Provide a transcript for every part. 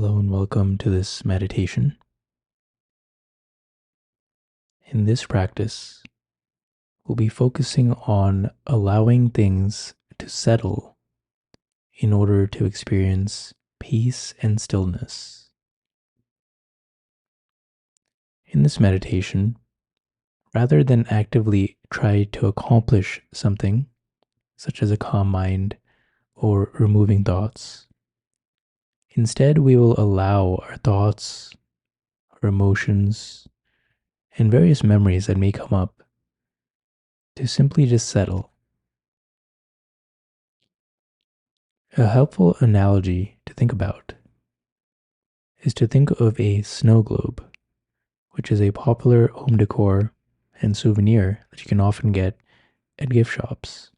Hello and welcome to this meditation. In this practice, we'll be focusing on allowing things to settle in order to experience peace and stillness. In this meditation, rather than actively try to accomplish something, such as a calm mind or removing thoughts, instead we will allow our thoughts, our emotions, and various memories that may come up to simply just settle. A helpful analogy to think about is to think of a snow globe, which is a popular home decor and souvenir that you can often get at gift shops.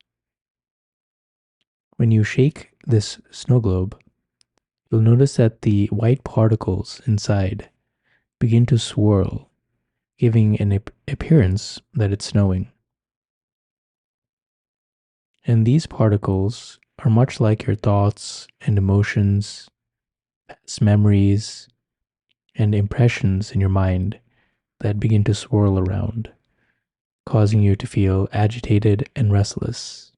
When you shake this snow globe, you'll notice that the white particles inside begin to swirl, giving an appearance that it's snowing. And these particles are much like your thoughts and emotions, past memories, and impressions in your mind that begin to swirl around, causing you to feel agitated and restless.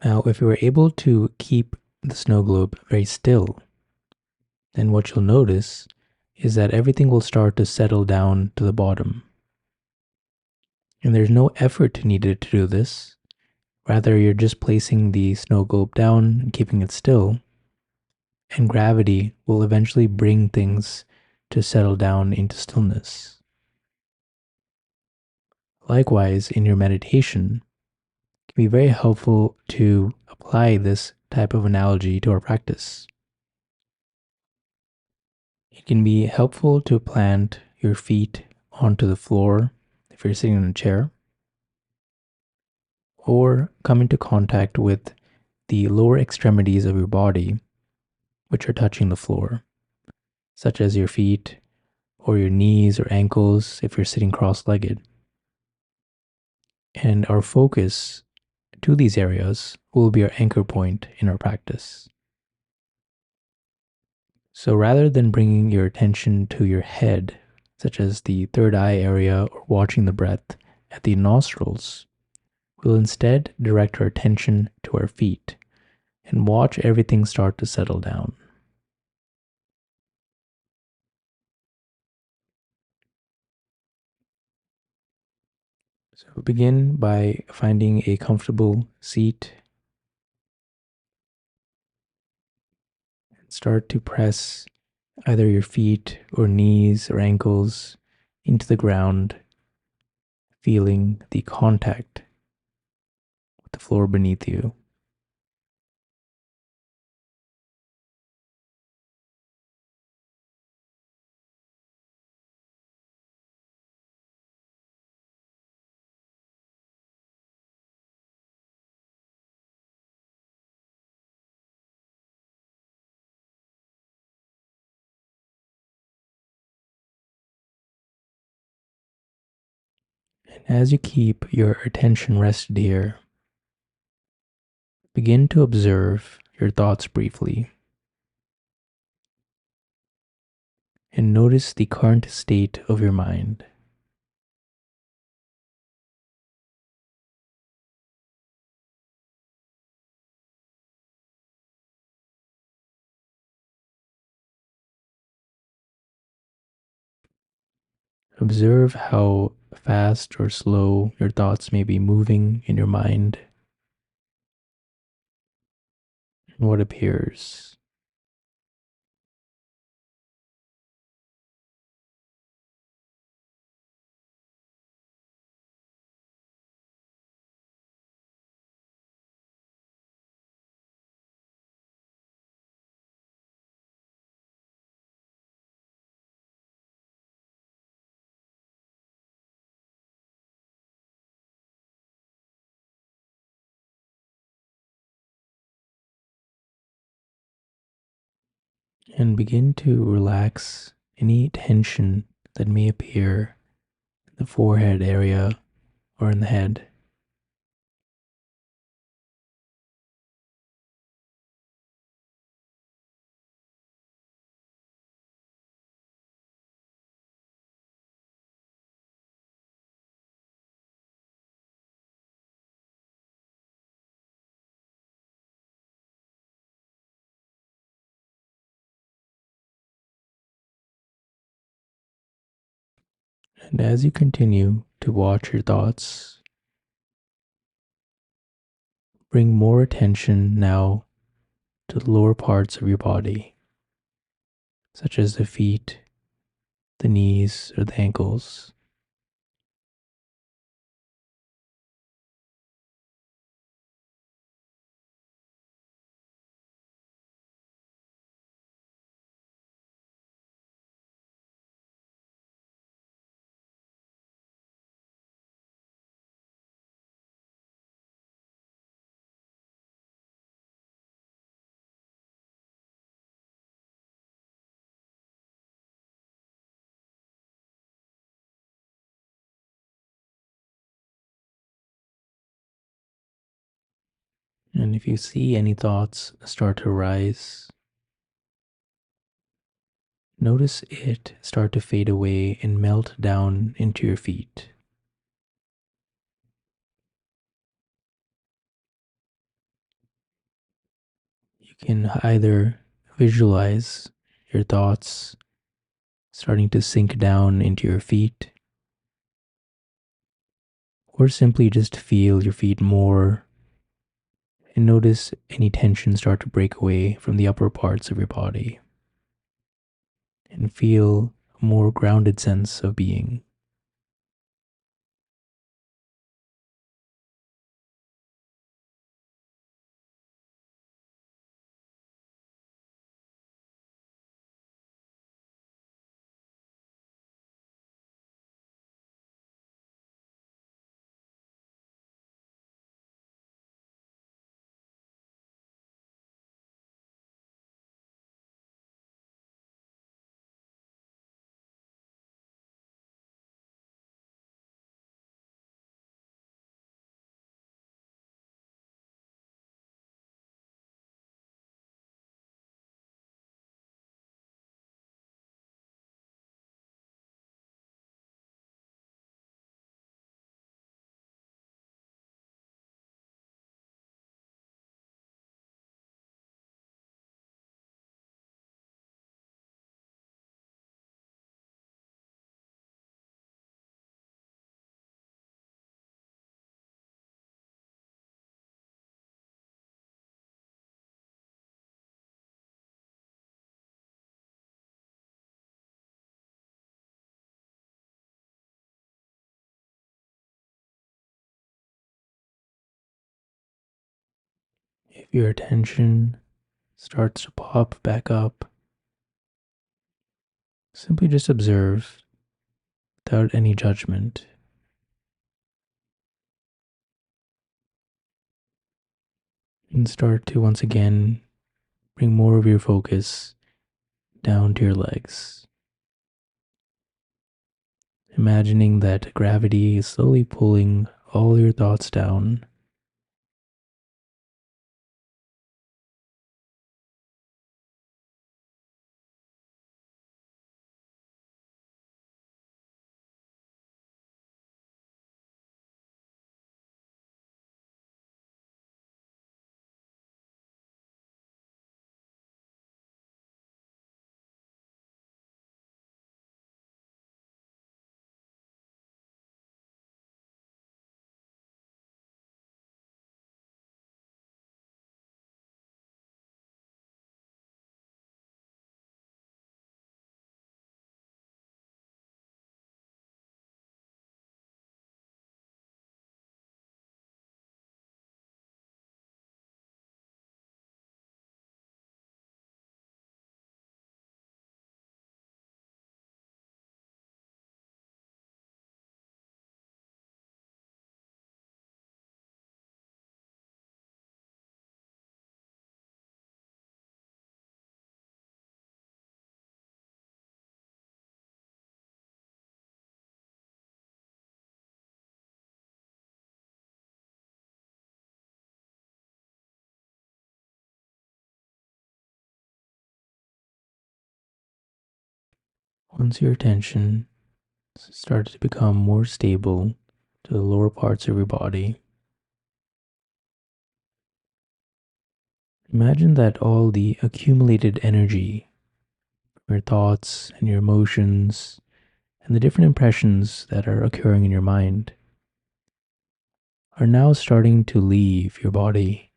Now, if you are able to keep the snow globe very still, then what you'll notice is that everything will start to settle down to the bottom. And there's no effort needed to do this. Rather, you're just placing the snow globe down and keeping it still, and gravity will eventually bring things to settle down into stillness. Likewise, in your meditation, it can be very helpful to apply this type of analogy to our practice. It can be helpful to plant your feet onto the floor if you're sitting in a chair, or come into contact with the lower extremities of your body, which are touching the floor, such as your feet or your knees or ankles if you're sitting cross-legged. And our focus to these areas will be our anchor point in our practice. So rather than bringing your attention to your head, such as the third eye area or watching the breath at the nostrils, we'll instead direct our attention to our feet and watch everything start to settle down. So begin by finding a comfortable seat and start to press either your feet or knees or ankles into the ground, feeling the contact with the floor beneath you. And as you keep your attention rested here, begin to observe your thoughts briefly and notice the current state of your mind. Observe how fast or slow your thoughts may be moving in your mind and what appears. And begin to relax any tension that may appear in the forehead area or in the head. And as you continue to watch your thoughts, bring more attention now to the lower parts of your body, such as the feet, the knees, or the ankles. And if you see any thoughts start to rise, notice it start to fade away and melt down into your feet. You can either visualize your thoughts starting to sink down into your feet, or simply just feel your feet more and notice any tension start to break away from the upper parts of your body and feel a more grounded sense of being. If your attention starts to pop back up, simply just observe without any judgment and start to once again bring more of your focus down to your legs, imagining that gravity is slowly pulling all your thoughts down. Once your attention starts to become more stable to the lower parts of your body, imagine that all the accumulated energy from your thoughts and your emotions And the different impressions that are occurring in your mind are now starting to leave your body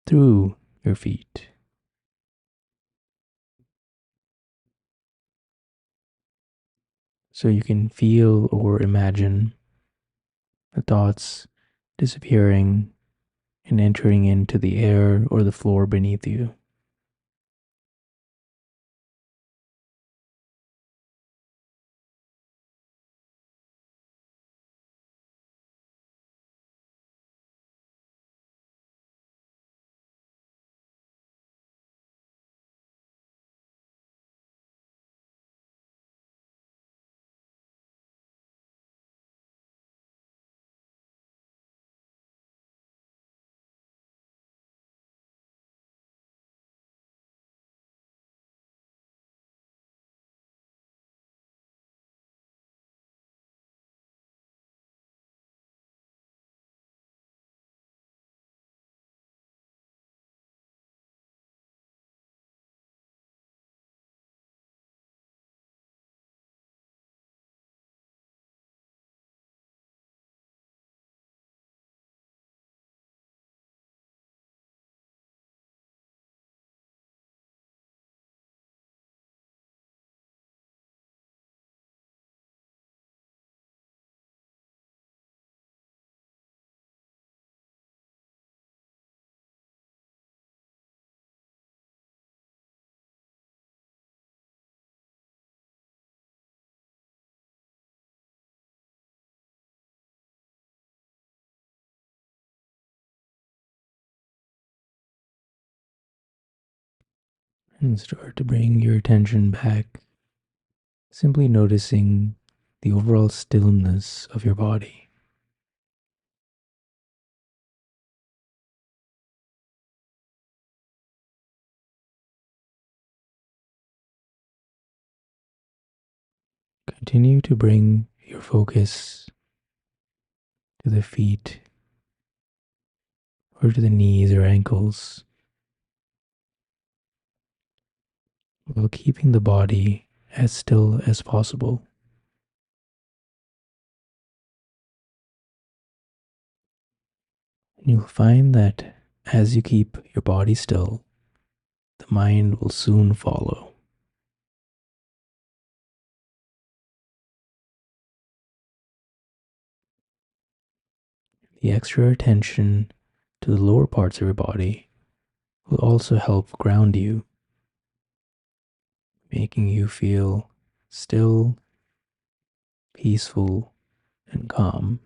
through your feet. So you can feel or imagine the thoughts disappearing and entering into the air or the floor beneath you. And start to bring your attention back, simply noticing the overall stillness of your body. Continue to bring your focus to the feet or to the knees or ankles while keeping the body as still as possible. And you'll find that as you keep your body still, the mind will soon follow. The extra attention to the lower parts of your body will also help ground you, making you feel still, peaceful, and calm.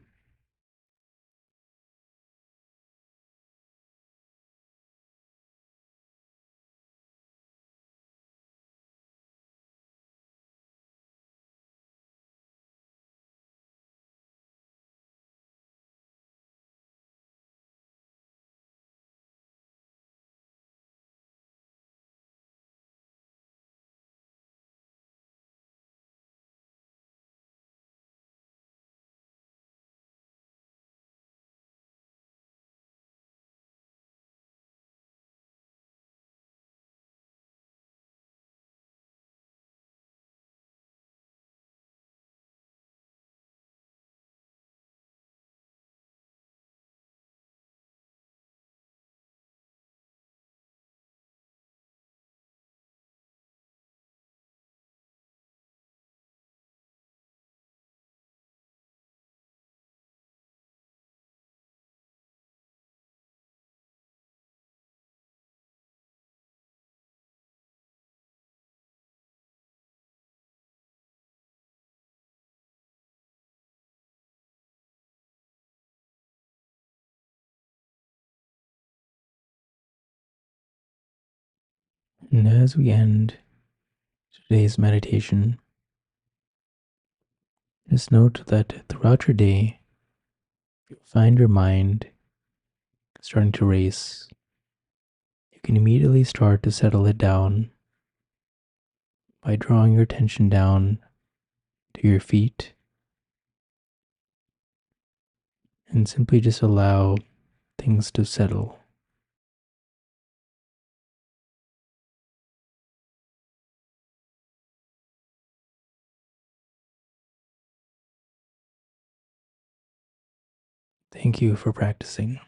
And as we end today's meditation, just note that throughout your day, if you find your mind starting to race, you can immediately start to settle it down by drawing your attention down to your feet and simply just allow things to settle. Thank you for practicing.